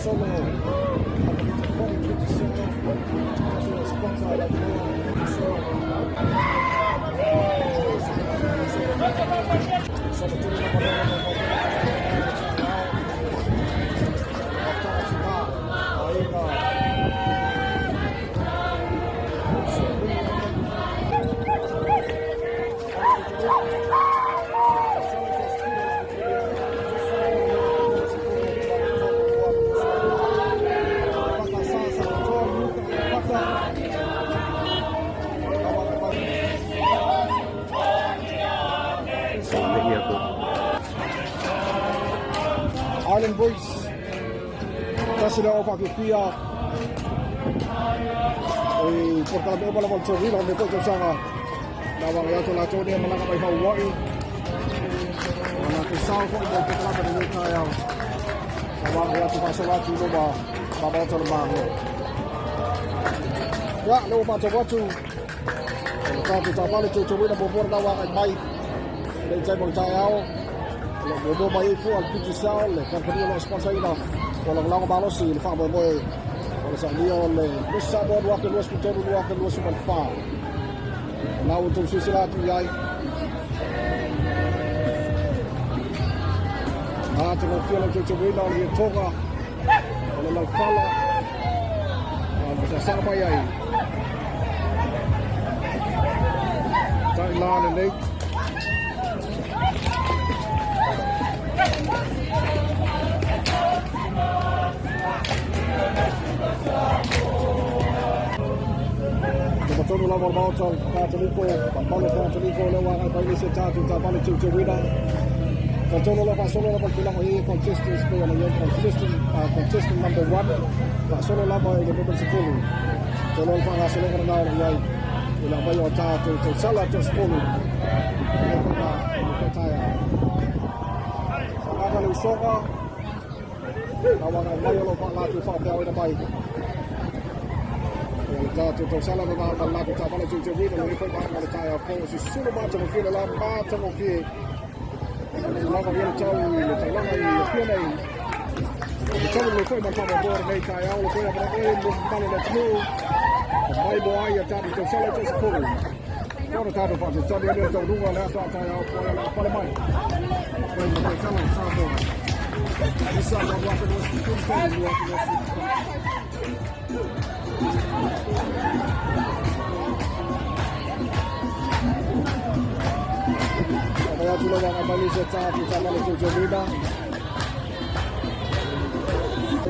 solo. Island Breeze kasi na ako pakipia portala mo pala magtawil ako nito kung saan nawang yato lato niya mga kamay mauwai mga kisaw ko ito portala ka rin kaya nawang yato pasawati mo ba babawat sa lumango ya lo pasawatu kalau Taavale Teuteuina bobor nawang ay may tayo magtayaw Bobo mai fu al pitisao le compagnia lo sponsorina con la ballo si il fa boy con sa io le lo sabor wa che lo sponsor wa che lo super fa na utun sila tu yai te lo fio lo Teuteuina le toga con la fala sa sa mai ai Tauila le Tono la mormauta Catholico, Pampano Catholico, Lewa, Paese Tatu, Taavale Teuteuina. Tono la solo la partida hoy Contestants ko na yung contestant number 1. Solo la mo yung number 10. Tono la nga solo na yay. Ila ba yung Tatu, Teuila just follow. Ang lusoka. Nawang mayo lo pa latu fa tayo na bay. Teuila na malaki Taavale Teuteuina na ito ba ang tayo po si sino ba mo kila la ba mo ki Laga yung tao yung talaga yung pinay. Ito yung luto yung magpapabor na itayaw. Luto yung mga yung malinat mo. May buhay at tabi ito sa lahat sa puro. Kaya tabi pa ito. Tabi yung ito dunga na ito atayaw po yung palamay. Kaya ito yung salang sa mo. Isa lang wako mo sa pinay. Kaya tulad ang abalisat sa ating Taavale Teuteuina.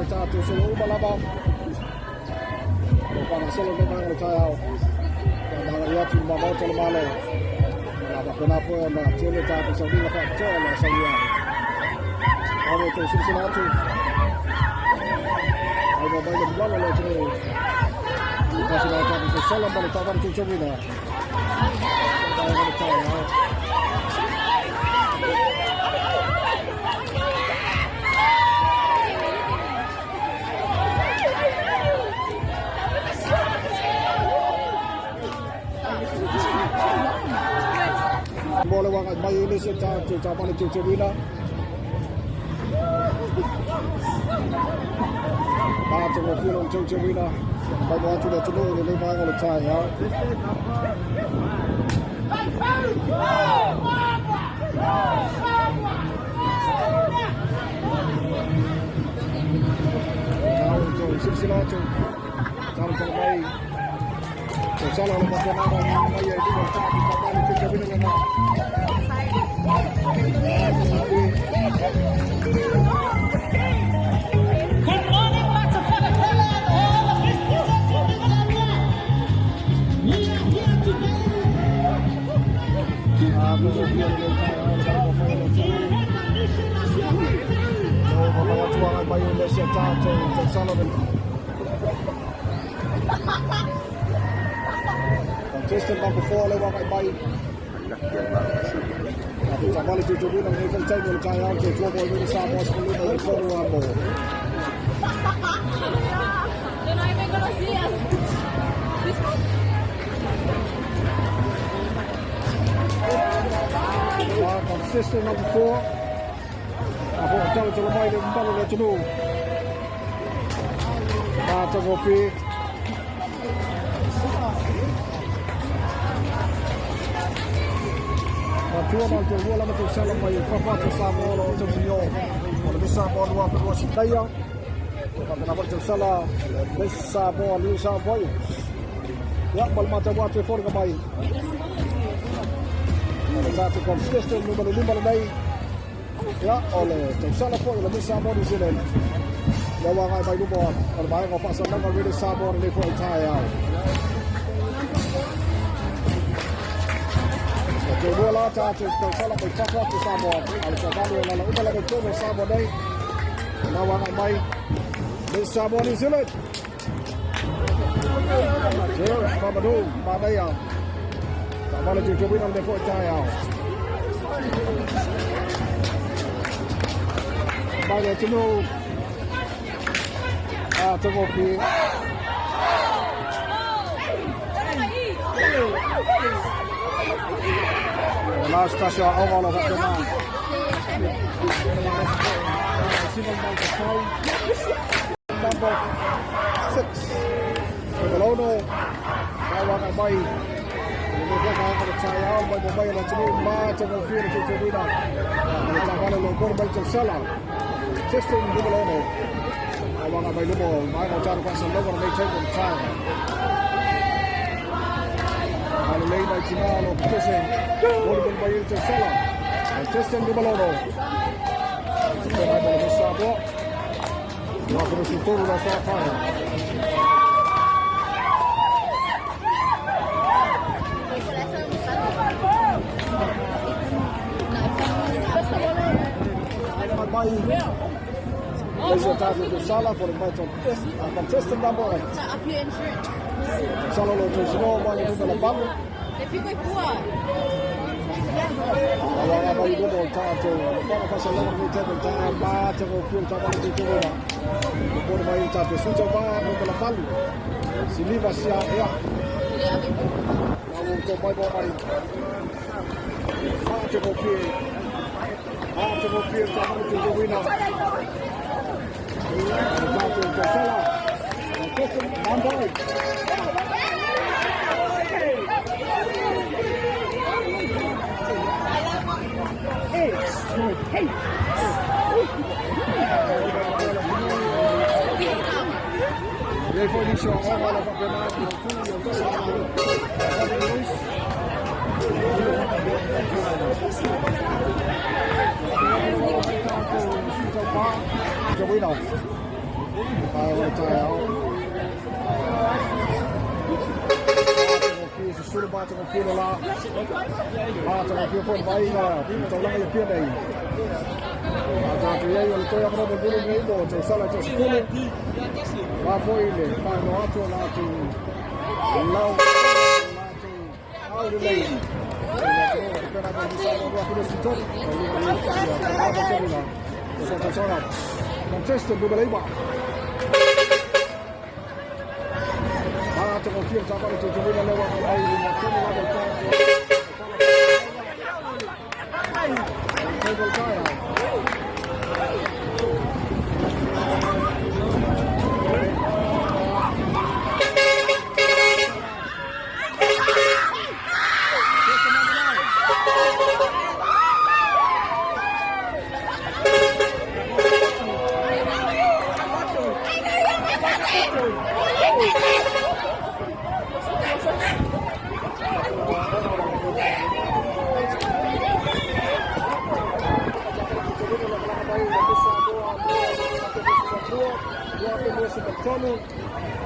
Sa ating sulong malabang. Kung parang sulong naman ang tayaw. Kaya mga yatin mabaw sa lumalo. Malabang ko na po ang mga tili sa ating sabi na faktor na sa liyan. Kaya ito yung Cincinnati. Ay mabay ng blalo na ito. Kasi na ito sa salam ba ng Taavale Teuteuina. Kaya nga tayo. Bola wang at mayinis at Taavale Teuteuina. Bato mo filong Teuteuina. May mga tuloy-tuloy nilay mga ulit tayo. Now ito, Cincinnati. Tamaitai. Kung saan ang magkanaman ng maya, ito ang Taavale Teuteuina na. Good morning, Master Father and all of his children. We are here today to recognition as your Contestant number 4 lewat kay Bay. Taavale Teuteuina ng April time will kaya ang Teuila mo sa Samoa sa pulong ng Samoa mo. Contestant number 4. Ako ang tawag sa lamay ng balo na tunog. Matagopi. Tuon on tuon vuolla metu selma ja kapata Samoa on tuon jo. On missä on luotu vuosi taja. Kapata vuosi sala missä on New South Wales. Ja malmata vuosi forga mai. On saatu Contestant numero 9. Ja ole tuon sala poilla missä on New Zealand. Ja wangai mai lumon. On mai ko pasa nang really Samoa ni for taja. Ke bola ta te sala mai papa te Samoa. Al Taavale la umala ko to Samoa dai. Na wangai mai ni Samoa New Zealand. Here Kamadu Madaya. Taavale Teuteuina de for taja. Mai te no Tagopi. Last touch on all of the man. Number 6. Belono. Bawa mai. Ini dia nak percaya bawa mai nak curi macam mungkin itu Teuila. Taavale lo korban tersala. System belono. Bawa mai lumo. Mai mau cari pasal lumo mai cari cara. Alei na Chinalo Pese, Golden Bayil Tersala, Contestant di Balono. Sekarang ada Sabo, Wakil Sultan dah sampai. Bayi, Tersala Tersala for the Contestant number 8. Salo lo Tersala bayi itu dalam bang. Awak bayi itu mau tahu, kalau pasal lama kita bertanya baca kopi Taavale itu mana. Kopi bayi tapi sudah bawa dalam bang. Sini masih ya. Kamu tu bayi bayi. Baca kopi Taavale Teuteuina. Baca Tersala. Kopi mandai. Ele foi lixo agora no campeonato. Teuila. Suruh baca kopi lah. Baca kopi pun baik lah. Tolong yang pian ni. Baca tu yang tu yang berada di ni itu. Jauh salah jauh sepuluh. Apa ini? Kalau aku nak tu, lau, aku lagi. Kita nak bisa buat kita situ. Apa cerita? Kita cakap. Contestant dua lagi. Baca kopi Taavale Teuteuina lewat air lima kali lagi tak. Table kaya.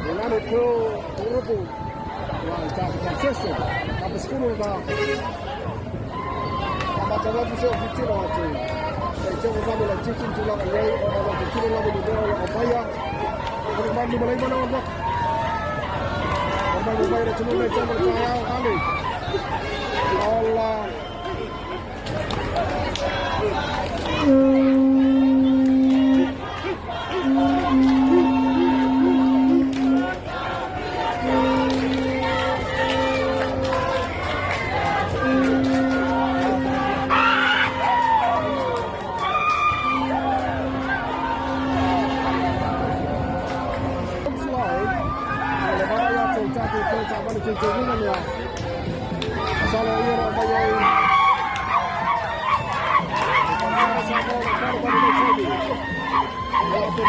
Dengan itu grupo yang Contestant apa sepuluh dah. Apa cara tu saya fikir macam. Saya cuba kami lagi cincin tulang ayai orang kecil lagi di dalam apa ya. Orang di Malaysia mana orang. Orang di Malaysia cuma macam berkaya kali. Allah. Introducing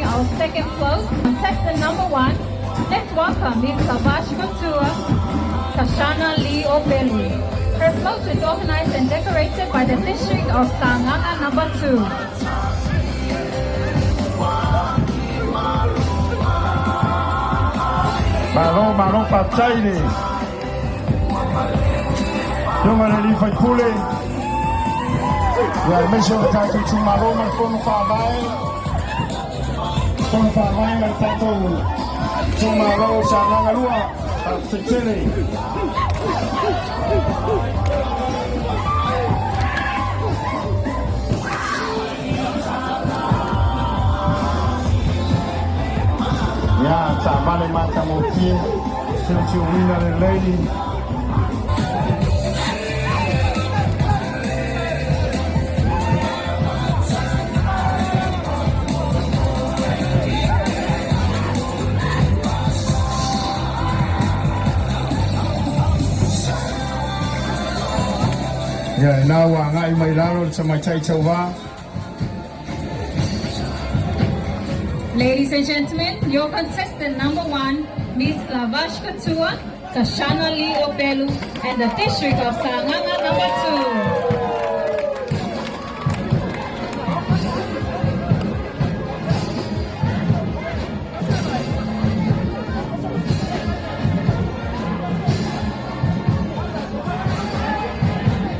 our second float, contestant number 1. Let's welcome Ms. Savash Couture, Kashana Lee Opelu. Her float is organized and decorated by the district of Sanganga number 2. Malo Pachaini. Yung fai pule. Ya mesho tato tumalo man kono fabai. Kono fabai man tato tumalo sa nangalua. Titele. Ya, Taavale mata mokie, Teuteina le lady. Ya, nawa ngai mai lalo sa mai tai Tauva. Ladies and gentlemen, your contestant number 1, Ms. Savash Couture, Kashana Lee Opelu, and the district of Sanganga number 2.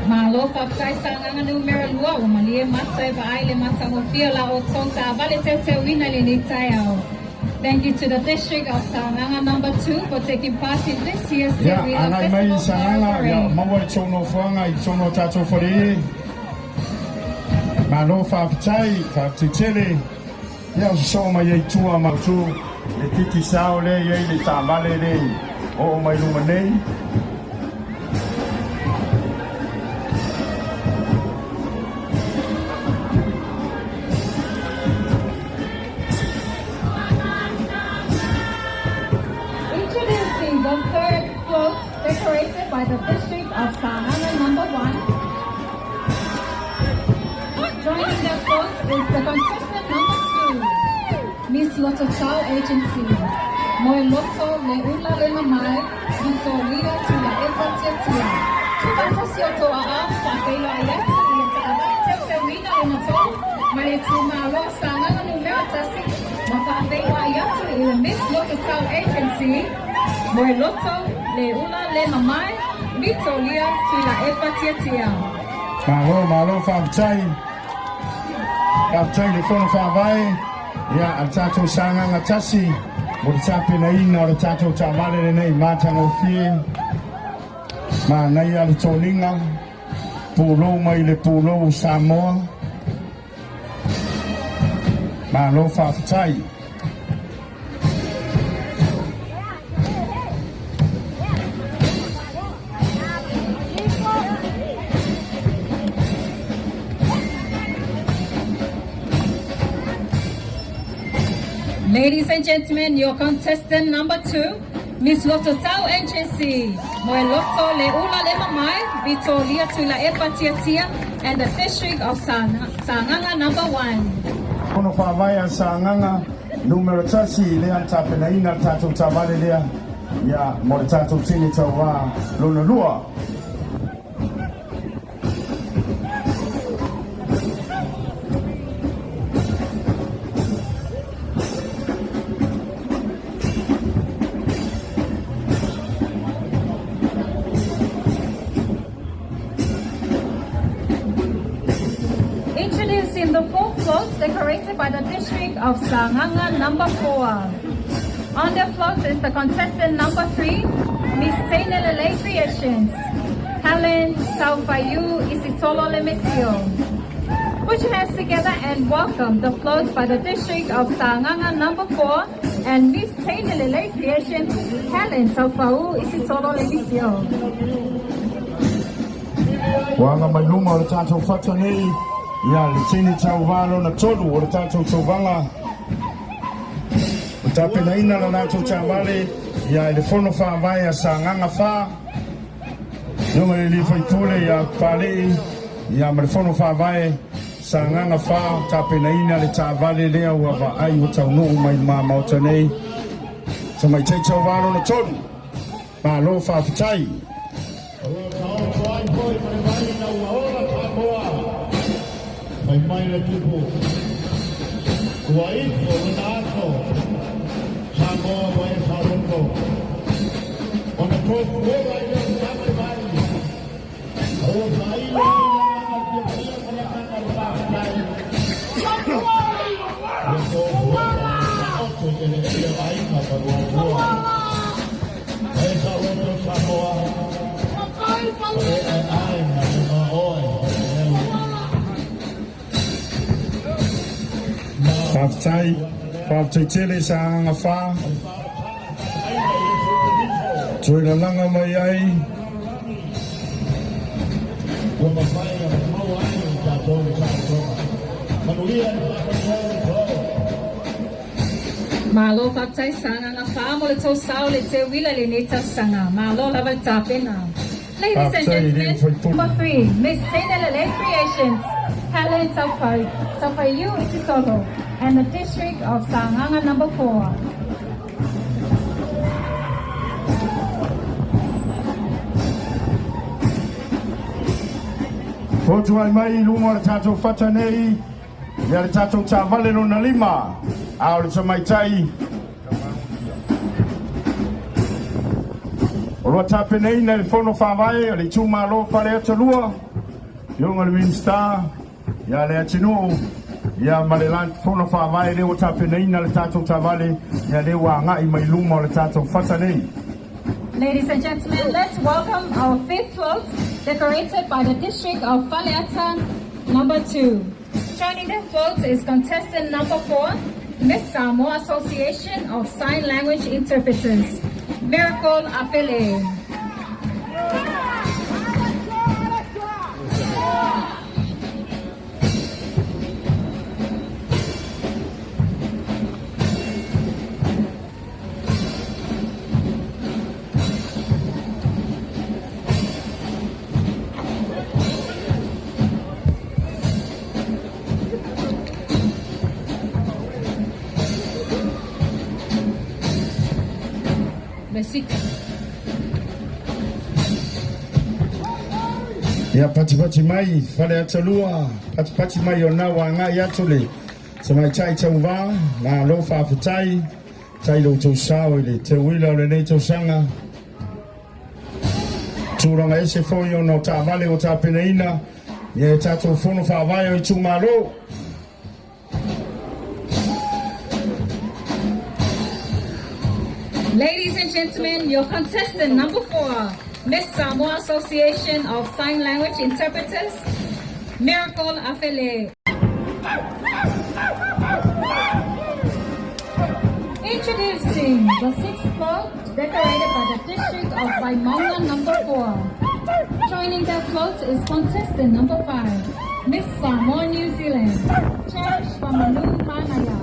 Malo Papsai Sanganga numero 2, Malia Matsai Baile Matsangofia La Otong Taavale Teuteuina Linitayao. Thank you to the district of Sanganga number 2 for taking part in this year's Teuila Festival Flower Parade. Mawai chono fuanga I chono tato fori. Malo Papsai Titele. Ya so mai tua mautu. Le titi sao le ye le Taavale le. O mai lumane. The third float decorated by the district of Sanganga number 1. Joining the float is the contestant number 2, Miss Lotto Chow Agency. Moi Lotto le ula le mamai, Lito Lida to la Epa Teuteuina. Kanta sioto a sa Teuila ayatu i Taavale Teuteuina le mato, mai tumalo Sanganga numero tasi, maka Teuila ayatu i Miss Lotto Chow Agency. Moi Lotto, le ula, le mamai, Lito Lia, Teuila Epa Tia. Malo Papsai. Papsai le kono fabai. Ya atato Sanganga tasi. Mo tape na ina o tato Taavale le nei matangofie. Ma nei al toninga. Pulo mai le pulo Samoa. Malo Papsai. Ladies and gentlemen, your contestant number 2, Miss Lotto Chow Agency. Moi Lotto le ula le mamai, Vito Lia Teuila Epa Tia, and the district of Sanganga number 1. Kono whawai a Sanganga, numero tasi le tape na ina tato Taavale lea. Ya mo tato tini Tauva luna lua. Introducing the 4 floats decorated by the district of Sanganga number 4. On the float is the contestant number 3, Miss Teuteuina Creations. Helen Saufayu Isitolo Lemesio. Put your hands together and welcome the floats by the district of Sanganga number 4 and Miss Teuteuina Creation, Helen Tauvau Isitolo Elisio. Wanga mai luma o le tātou whata nei, ia le tini Tauvalo na tolu o le tātou tauvanga. O tāpena ina la nātou Taavale, ia le whono whāwai a Sanganga whā. Iunga le li whaitole ia pālei, ia ma le whono whāwai Sanganga whā, tāpena ina le Taavale lea ua whaai o taunuu mai māmauta nei. Sa mai tei Tauvalo na tolu, pālo whāwhitai. Mai mai le tupu. Kua ifo na ato. Samoa mai Sarongo. Ona tofu ora i le tāpe mai. O mai le ngā te pia kala kaka rātai. Le tofu ora oto te le pia mai ka parua rua. E Sarongo Samoa. E ai na le maoi. Whāwhitai tele Sanganga whā. Teuila langa mai ai. Malo whaktai Sanganga whā mo le tau sao le Teuila le neta sanga. Malo lava tāpena. Ladies and gentlemen, number 3, Miss Teuteuina Creations, Helen Tauvau Isitolo, and the district of Sanganga number 4. Fotu ai mai lunga le tātou whata nei, ia le tātou Taavale no na lima, ao le Tamaitai. O roa tāpena ina le whono whāwai, o le tūmalo whare atalua, iunga le Minsta, ia le atinu, ia ma le whono whāwai le o tāpena ina le tātou Taavale, ia le wa ngai mai luma o le tātou whata nei. Ladies and gentlemen, let's welcome our 5th float, decorated by the district of Faleata number 2. Joining the float is contestant number 4, Miss Samoa Association of Sign Language Interpreters, Miracle Apele. Ia pati mai, whale atalua, pati mai o nā wā ngai atu le. Sa mai tai Tauva, ngā lo whāwhitai, tai lo tau sao i le Teuila o le nei tau sanga. Tūranga ese fōi o no Taavale o tāpena ina, ia e tātou whono whāwai o i tūmalo. Ladies and gentlemen, your contestant number 4, Miss Samoa Association of Sign Language Interpreters, Miracle Apele. Introducing the 6th float, decorated by the district of Waimanga number 4. Joining that float is contestant number 5, Miss Samoa New Zealand, Cherish Wamanu Manaya.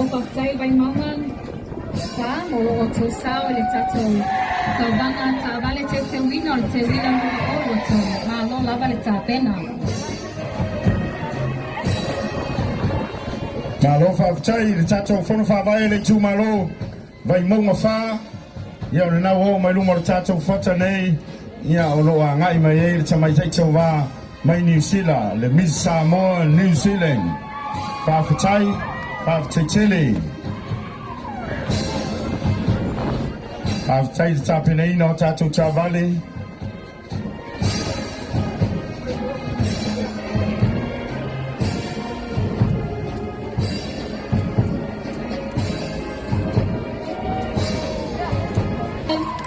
Pagkay bay mangan sa molo o sao le tato Tauvanga Taavale Teuteuina o Teuila o to malo lava le tāpena. Malo whaktai le tato whono whawai le tū malo vai maunga whā ia o le nau o mai luma le tato whata nei Ia o loa ngai mai e le Tamaitai Tauva mai New Zealand le Miss Samoa New Zealand Whawhatai Whawhatai Whawhatai te tāpenei no tātou Taavale.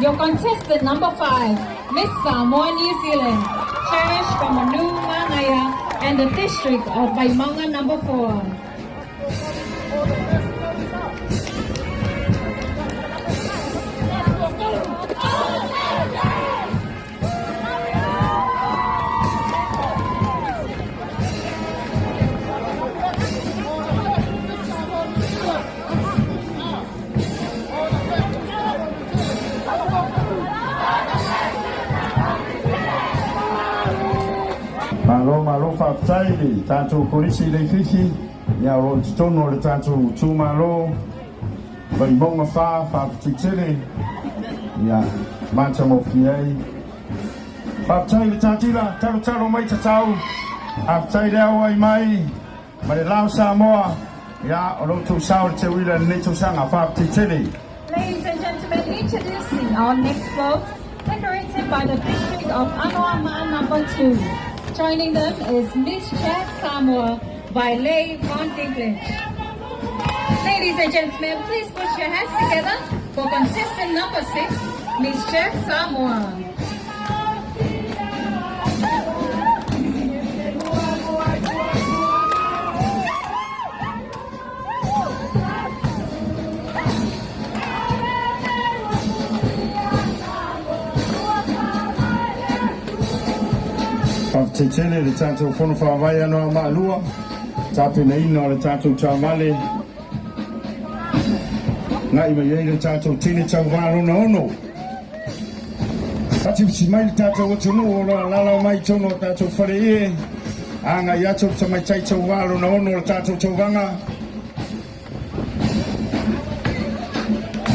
Your contestant number 5, Miss Samoa, New Zealand, cherished from Anu Mangaya and the district of Waimanga number 4. Malo whaptai le tātou korisi le whiwhi ia o te tono le tātou tūmalo vai monga whapatitere ia mata mo fiai whaptai le tātila taro mai tatau whaptai le awai mai ma le lao Samoa ia o lotu sao le Teuila le neto sanga whapatitere. Ladies and gentlemen, introducing our next float, decorated by the district of Anoa'a number 2. Joining them is Miss Chad Samoa by Leigh Von Dinklage. Ladies and gentlemen, please put your hands together for contestant number 6, Miss Chad Samoa. Whawhatai le tātou whono whawai anoa maalua tāpenei no le tātou Taavale ngai mai ei le tātou tine tau wārona ono Patipisi mai le tātou atunu o la lala mai tono tātou whare e anga i atou Tamaitai tau wārona ono le tātou tauvanga.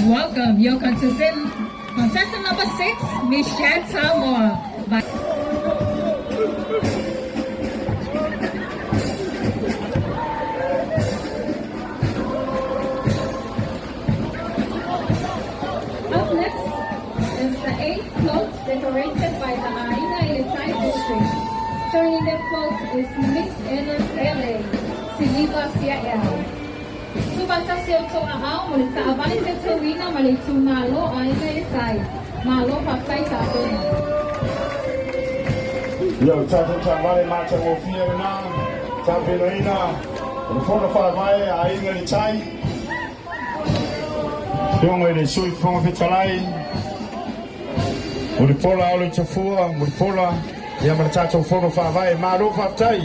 Welcome, your contestant number 6, Miss Chad Samoa. Up next is the 8th float decorated by the Aina Ilitai district. Joining the float is Miss Enos LA, Siliva CIL. Subata Silto Ahau, Mulita Avali de Teuina, Malitu Malo, Aina Ilitai, Malo Papai Taavale. Yo, tātou Taavale mata mo fia na Teuteuina o whono whawai a inga ni tai Piongo ele sui whonga petalai Muri pola ole te fua, muri pola ia mara tātou whono whawai maro whaptai.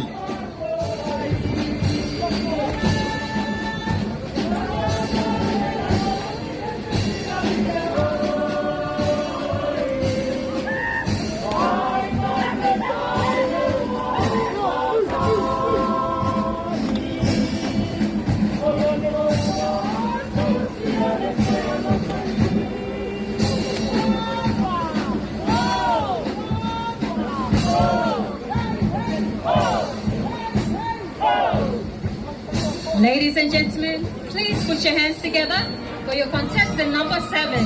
Ladies and gentlemen, please put your hands together for your contestant number 7,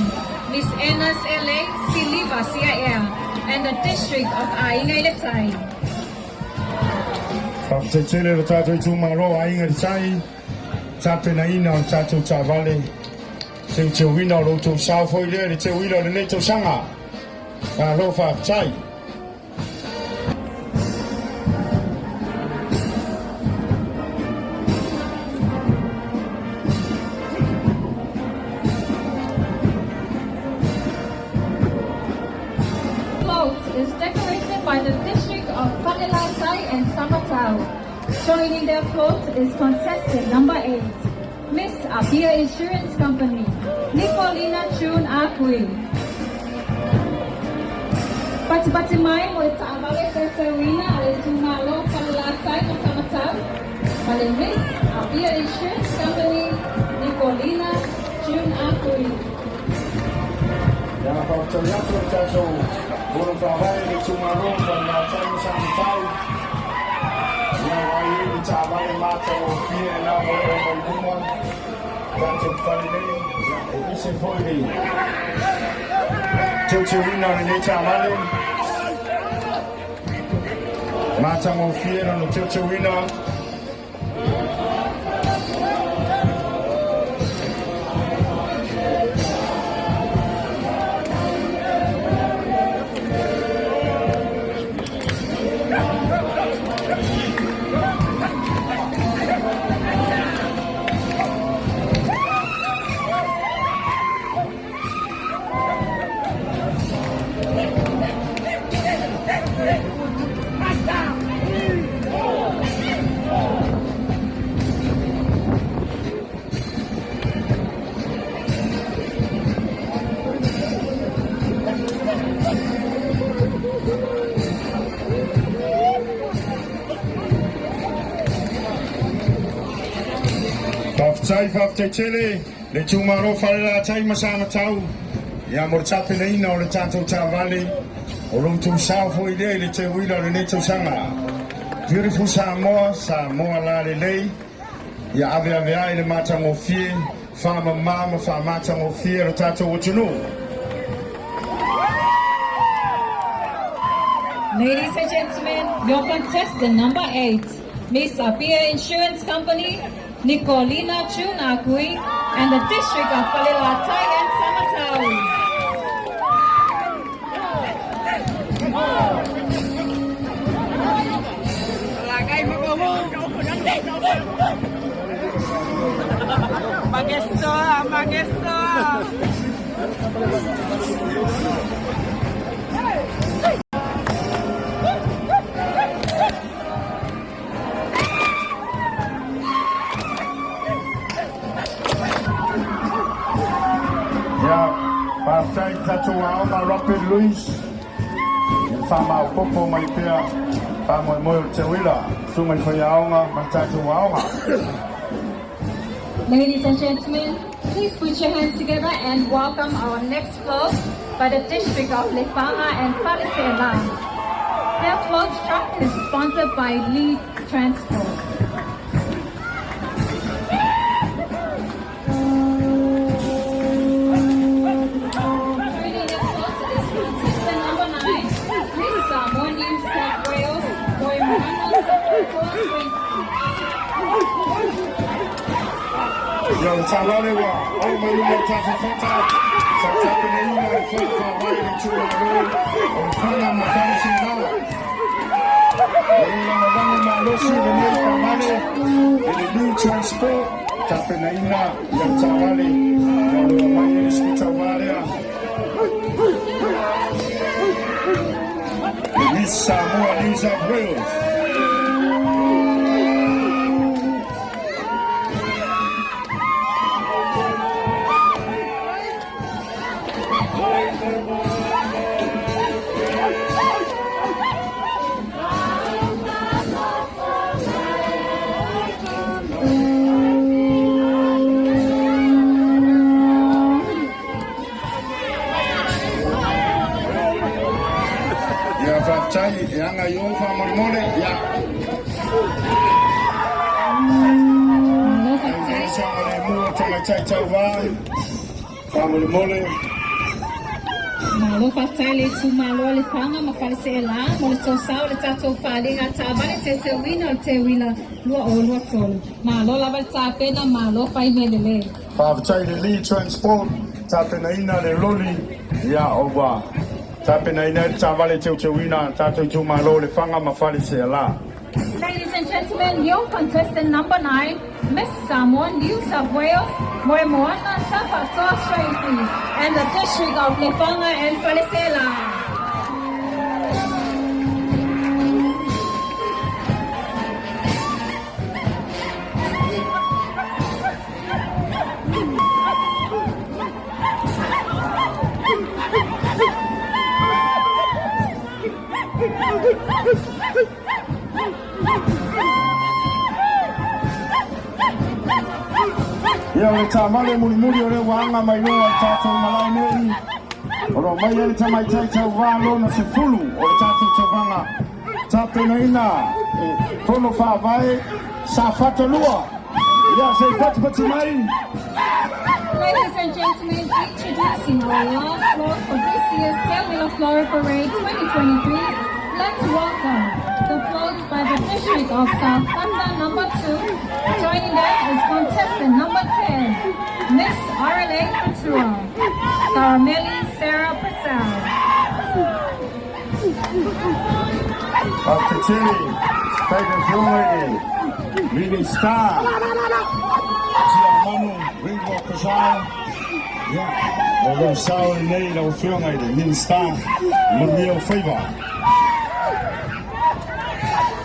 Miss Enos LA Siliva CIL and the district of Ainga Ilitai. Whawhatai le tātou tūmaro Ainga Ilitai tāpenaina o tātou Taavale Teuina o loutou saofoi lea le Teuila le neto sanga lo whawhatai. Is decorated by the district of Taavale and Samoa. Joining their float is contestant number 8, Miss Apia Insurance Company, Nicolina June Akui. Pati mai mo Taavale Teuteuina ale tumalo Taavale na Samoa. Ale Miss Apia Insurance Company, Nicolina June Akui. Yang pautanya tercaso orang Taavale cuma rumah macam santai. Yang lain Taavale macam dia nak orang rumah macam Taavale yang isi boleh. Teuina ni Taavale macam dia nak Teuina. Faftai tele le tumaro fala tai masama tau ya morchape nei na le tato Taavale o lum tu sa foi le Teuila le neto sanga beautiful Samoa la le lei ya ave ai le mata mo fie fama mama fa mata mo fie le tato o tunu. Ladies and gentlemen, your contestant number 8, Miss Apia Insurance Company, Nicolina Chunakui, and the District of Palelatai and Samatau. Magesto. Pastai tato alma rapid Luis sama popo mai pia pamo mo Teuila sumai koyaonga matato alma. Ladies and gentlemen, please put your hands together and welcome our next float by the District of Lefanga and Palesela. Their float truck is sponsored by Lead Transport. Yo, Taavale wa au mai mo tata sa tata nei mo fa vai ni tu o fana makani sina ni na mama malosi ni Taavale ni Lead Transport tata nei na ya Taavale ya lo mai ni Taavale ni Samoa New South Wales. Yang ayong famole ya. Ay sa mo Tamaitai Tauva. Famole. Malo fatale tu malo le fanga ma Palesela, mo le tosau le tato fali ha Taavale Teuila lo o lo tolo. Malo la balta pena malo fai medele. Faftai le Lead Transport tapenaina le loli ya owa. Tapenaina Taavale Teuina tato tumalo le fanga ma Palesela. Ladies and gentlemen, your contestant number 9, Miss Samoa New South Wales, Moana Safa and the District of Lefanga and Palesela. Ya le Taavale muli ole wanga mai no tato malai nei Oro mai ele Tamaitai Taavale na sefulu o le tātou tawanga Teuteuina tono whāwai sa whatalua. Ia se pati mai. Ladies and gentlemen, introducing our last float for this year's Teuila Floral Parade 2023. Let's welcome the float by the District of South Tanda number 2. Joining them is contestant number 10, Miss RLA Couture, Carameli Sarah Patel. After Chile, Tiger Florida, leading star, Manu, Ringo Kazal, although Sour and Nate, our film leading star, Mario Favor.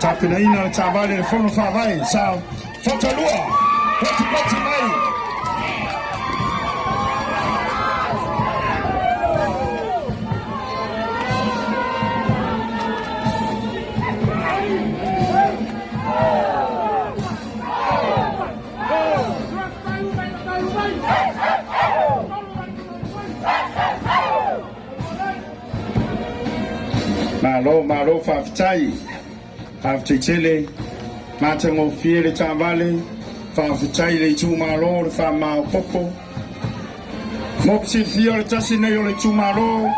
Teuteuina Taavale le fono whawai, sa whatalua, pati mai. Malo whawhitai, Chile, Matango Fie le Taavale, whawhitai le tū malo le whamao popo. Mopsi fio le tasi nei o le tū malo,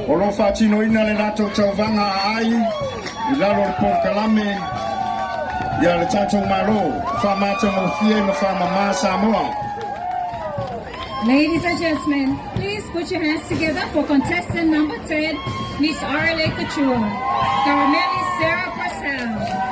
o lo whatinoina le nato tauvanga ai, I lalo le porkalame, ia le tātou malo, whamatango fie ma whamama Samoa. Ladies and gentlemen, please put your hands together for contestant number 10, Miss RLA Couture, Carameli Sarah Patel.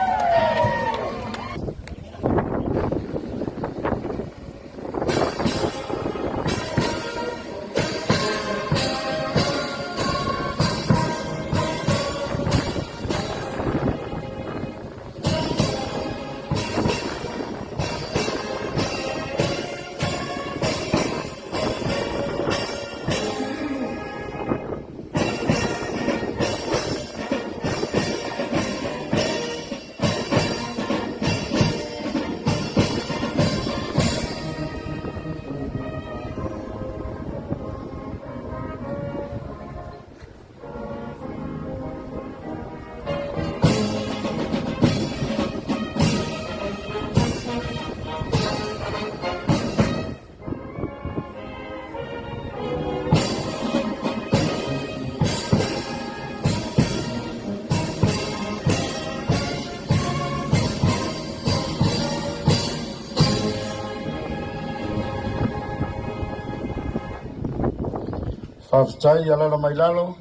Whawhitai alala mai lalo.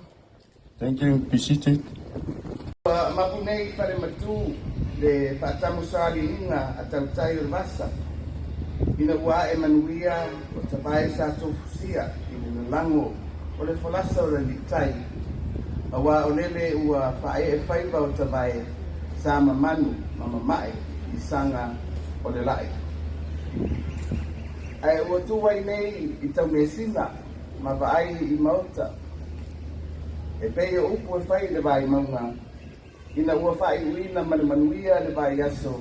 Thank you, be seated. Mapunei pare matu le whatamusari inga a tautai o vasa. Ina ua e manuia o tapae sa tofusia I le lango o le whalasa o le litai. A wā o lele ua whae e whaiva o tapae sa mamanu mamamae I sanga o le lai. Ai ua tuwai nei I tau mesina ma vai I mauta. E pei o upu e whai le vai maunga. Ina ua whai uina manuia le vai aso.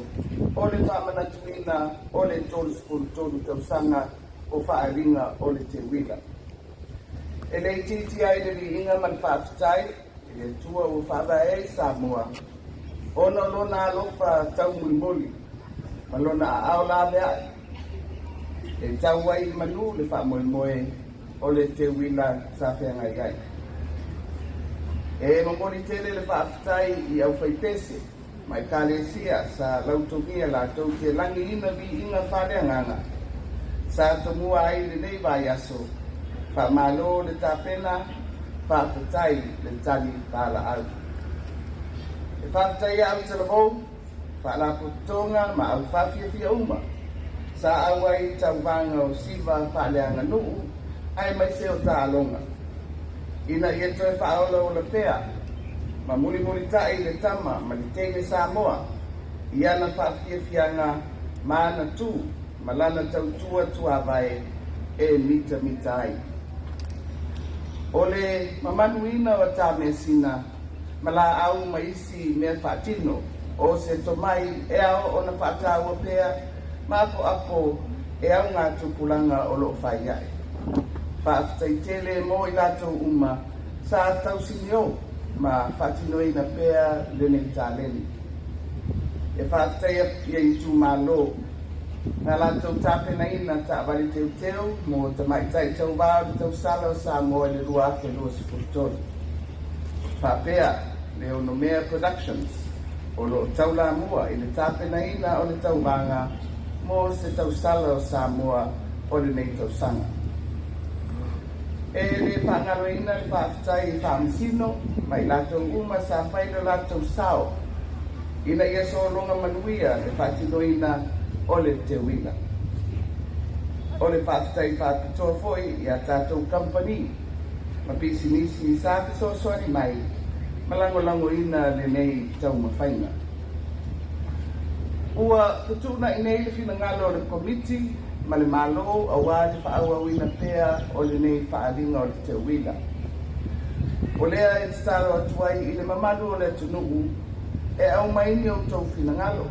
O le whamanatuina, o le tolu tausanga, o whae ringa o le Teuila. E le titi ai le inga man whaafitai, e le tua o whaava e Samoa. Ona lona alofa tau mulimoli, ma lona a ao lawe ai. E tau ai manu le wha moe o le Teuila sa whengai ai. E mongoli tele le whaafitai I au whaipese, mai kalesia sa lautongia la tau te langi ina vi inga whareanganga. Sa tomua ai le nei vai aso, wha malo le tapena, whaafitai le tani pala au. E whaafitai au te labo, wha putonga ma au whaafiafia uma. Sa au ai tau vanga o siva whareanga nuu, ai mai seo ta alonga. Ina ia toi whaola o la pea, ma muli tai le tama, ma li teine Samoa, ia na whaafiafianga maana tu, ma lana tautua tuawai e mita ai. O le mamanuina o ta mesina, ma la au maisi mea whaatino, o se tomai e ao o na whaataua pea, ma apo e au ngā tupulanga o lo whaiai. Whaaftaitele mo I lato uma sa tausinio ma whatinoina pea lene tāleni. E whaaftaia ia I tu malo Nā lātou tāpenaina Taavale Teuteu mo Tamaitai Tauva Tausala o Samoa le rua ake lua sifurutoni. Whapea le Onomea Productions o lo taula mua I le tāpenaina o le tauvanga mo se tausala o Samoa o le nei tausanga. E le whangaloina le whaafitai whaamisino mai lātou uma sa whaina lātou sao. Ina ia so longa manuia le whaatinoina o le Teuila. O le whaafitai whaapitoa foi I a tātou company. Ma pisinisi I sa pisosoani mai. Malango ina le nei tau mawhainga. Ua tutuna I nei le fina ngalo o le komiti ma le malo a wā te whaauawina pea o le nei whaalinga o le Teuila. O lea e taro atuai I le mamalu o le tunuu e au maini o tau fina ngalo.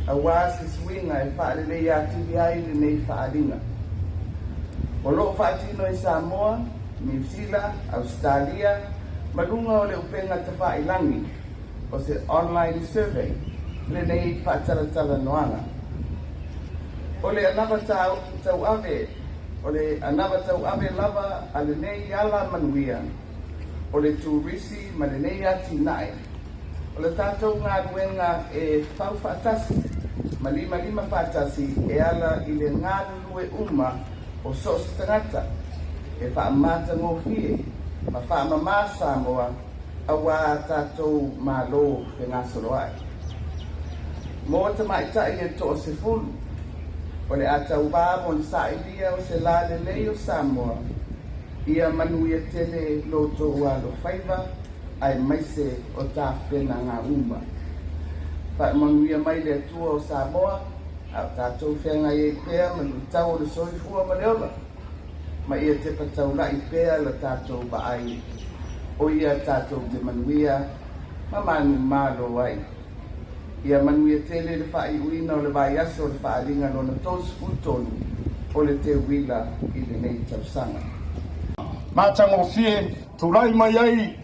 A wā se swinga e whaalele a tivi ai le nei whaalinga. O loo whaatino I Samoa, New Zealand, Australia, malunga o le upenga te whaailangi o se online survey le nei whaataratala noanga. O le anava tau ave, o le anava tau ave lava a le nei ala manuia, o le tūrisi ma le nei ati nai. O le tātou ngā ruenga e whau whaatasi, ma lima whaatasi e ala I le ngā lue uma o sos tangata, e whaamata ngōhie, ma whaamama Samoa, a wā tātou mālo ke ngā soroai. Mō Tamaitai e to se fulu, o le atau wā mo le sailia o se la le lei o Samoa, ia manuia tele loto ua lo whaiva, ai maise o tāwhena ngā uma. Wha manuia mai le atua o Samoa, au tātou whenga I e pēr manu tau o le soifua ma leola. Ma ia te patau la I pēr la tātou ba ai, o ia tātou te manuia, ma manu mālo ai. Ia manuia tele le whai uina o le vai aso o le whaalinga no na tos futonu o le Teuila I le nei tausanga. Mātango fie, tūrai mai ai,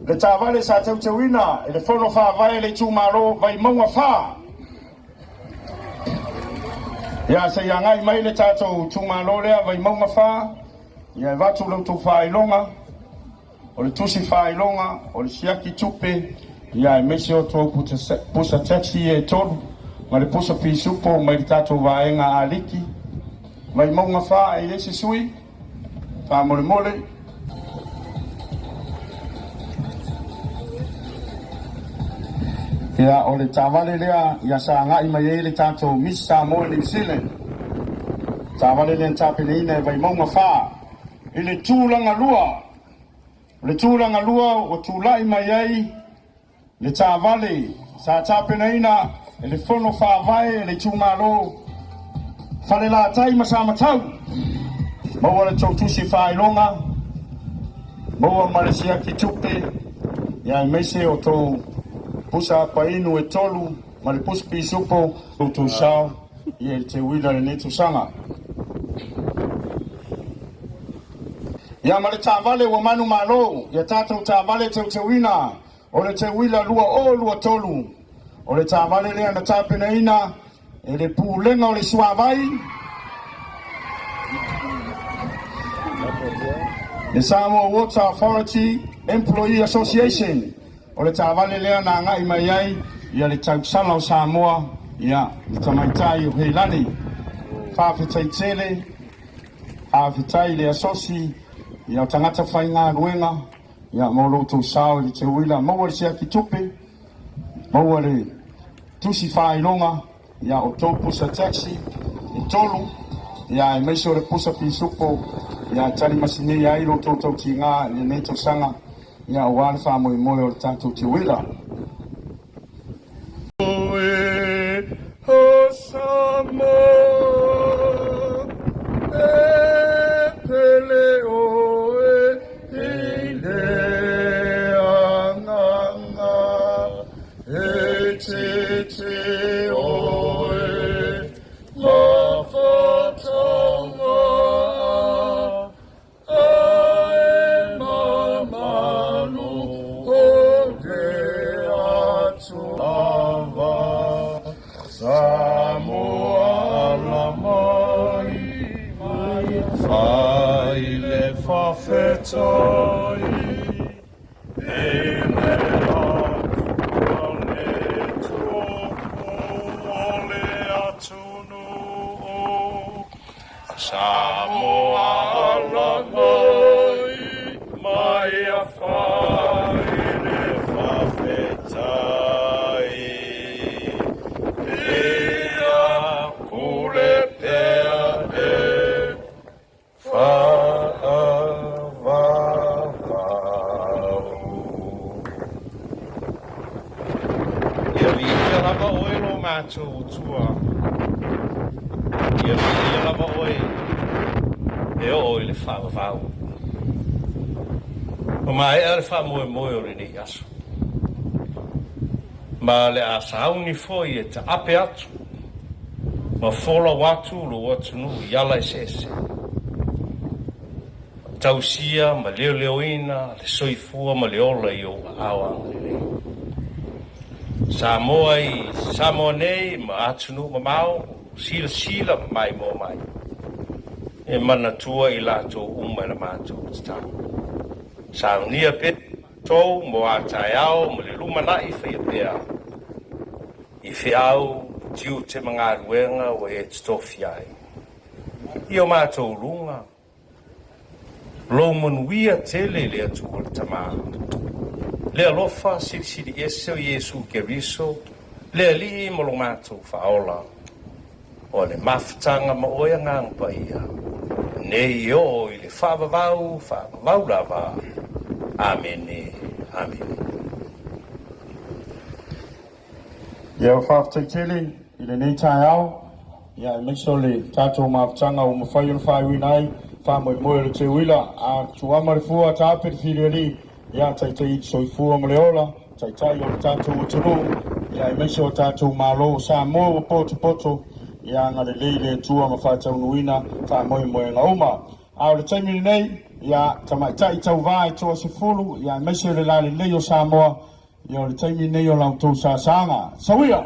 le Taavale sa Teuteuina, e le whono whaavai le tūmaro vai maunga wha. Ia se ia ngai mai le tātou tūmaro lea vai maunga wha, ia e watu lau tū whailonga, o le tusi whailonga, o le siaki tupe, ia e mese o tō pusa taxi e tolu, ma le pusa pisupo mai le tātou vaenga a liki, vai maunga wha e ese sui, wha mole mole. Ia o le Taavale lea, ia sa ngai mai e le tātou Miss Samoa New Zealand. Taavale lea tāpeneina e vai maunga wha, I le tūlanga lua. Le tūlanga lua o tūlai mai ai, le Taavale sa tāpeneina e le whono whaavai e le tūmaro. Whale la tai masamatau. Maua le tautusi whailonga, maua marasia ki tupe, ia mese o tō pusa painu e tolu, ma le pusa pisupo, o tō sao, ia le Teuila le netu sanga. Ia ma le Taavale wa manu malo, ia tātou Taavale Teuteuina, o le Teuila lua o lua tolu, o le Taavale lea na tāpenaina, e le pūlenga o le suavai, le Samoa Water Authority Employee Association, o le Taavale lea na ngai mai ai, ia le tausala o Samoa, ia le Tamaitai o Heilani, whawhitai tele, hawhitai le asosi, ia o tangata whai ngā ruenga, ia mō tō sao le Teuila, maua le sea ki tupe, maua le tusi whailonga, ia o tō pusa taxi, e tolu, ia e meise o le pusa pisupo, ia tali masine ai lo tō tau ki ngā le neto sanga, ia o wāle wha moe moe o le tātou Teuila. Oe o Samoa, e pele oe i le anganga, e te oe ma whatonga, le whawhetai e me atuane tōku o le atunu o Samoa alangai mai a whai le whawhetai ia kule pea e lava oe lo mātou tua. Ia lava oe e oe le whawawau. O mai e le whamoe moe o rinei aso. Ma le a sauni foi e ta ape atu. Ma whola watu lo watu nu iala e sese. Tausia ma leo leoina, le soifua ma leola i o awang le lei. Samoa nei ma atunu ma mau sila mai mo mai e manatua i lato uma na matou tau saunia pet tou mo ataiao mo le lumana i whea i whiau tiu te mga ruenga o e stofiai i o matou lunga lo manuia tele le atua le tamaa le alofa siri ese o Yesu Keriso, le ali mo lo mātou whaola, o le mafutanga ma oia ngang paia, nei o i le whawawau lava, amene, amene. Ia whawtai tele, i le nei tai au, ia e miso le tātou mafutanga o mawhai o le whaiwinai, whamoe moe le Teuila, a tuamarifua tāpere whiri ali, ia taitai soifua ma leola, taitai o le tātou o tunu, ia e meso o tātou malo, Samoa o poto, ia ngā le leile tua ma whātau nuina, wha moe ngā uma. A o le taimini nei, ia Tamaitai Tauva e toa se fulu, ia e meso le lale nei o Samoa, ia o le taimini nei o lautou sāsanga. Sauia!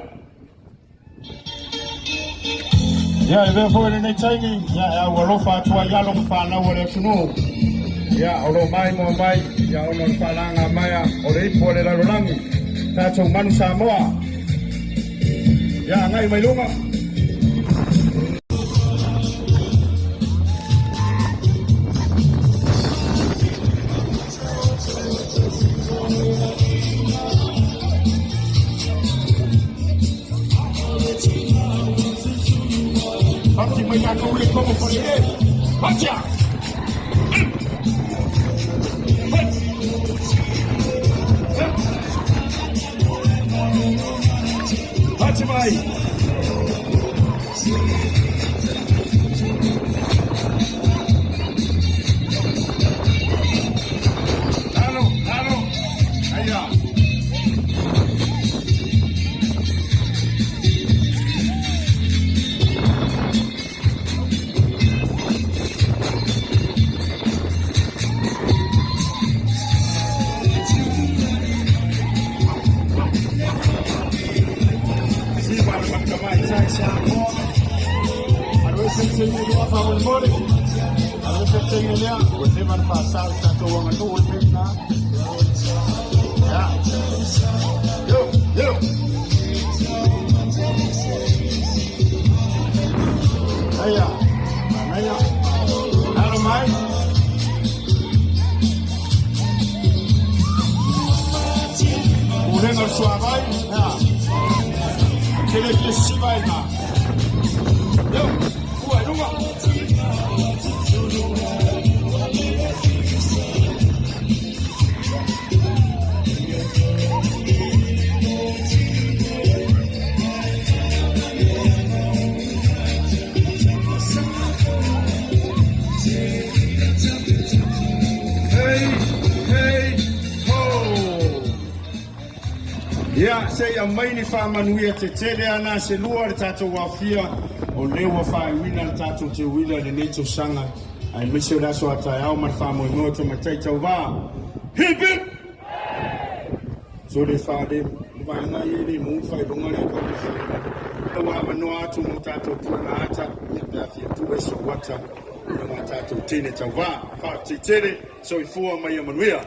Ia e vea fōi le nei taimi, ia e au alofa atua ialo ma whanau o le tunu. Ia o lo mai mo mai, ia o no whalanga maia o le ipo le larolangi, tātou manu Samoa. Ia ngai mai lunga. Pati mai tātou le komo kore e, patia! Vai! Alô! Aí, ó! Ia, sei a mai ni whamanuia te tere ana se lua le tātou wawhia o lewa whaiwina le tātou te uila le neto sanga ai mese raso atai au mar whamoe moa to matai Tauva. Hip hip! So le whade, whainga i le mō whairunga le kau le whainga. Tawa manoa atu mo tātou tūna ata, ia pia fia tu e so wata. Ia mā tātou tēne Tauva, wha te tere, so I fua mai a manuia.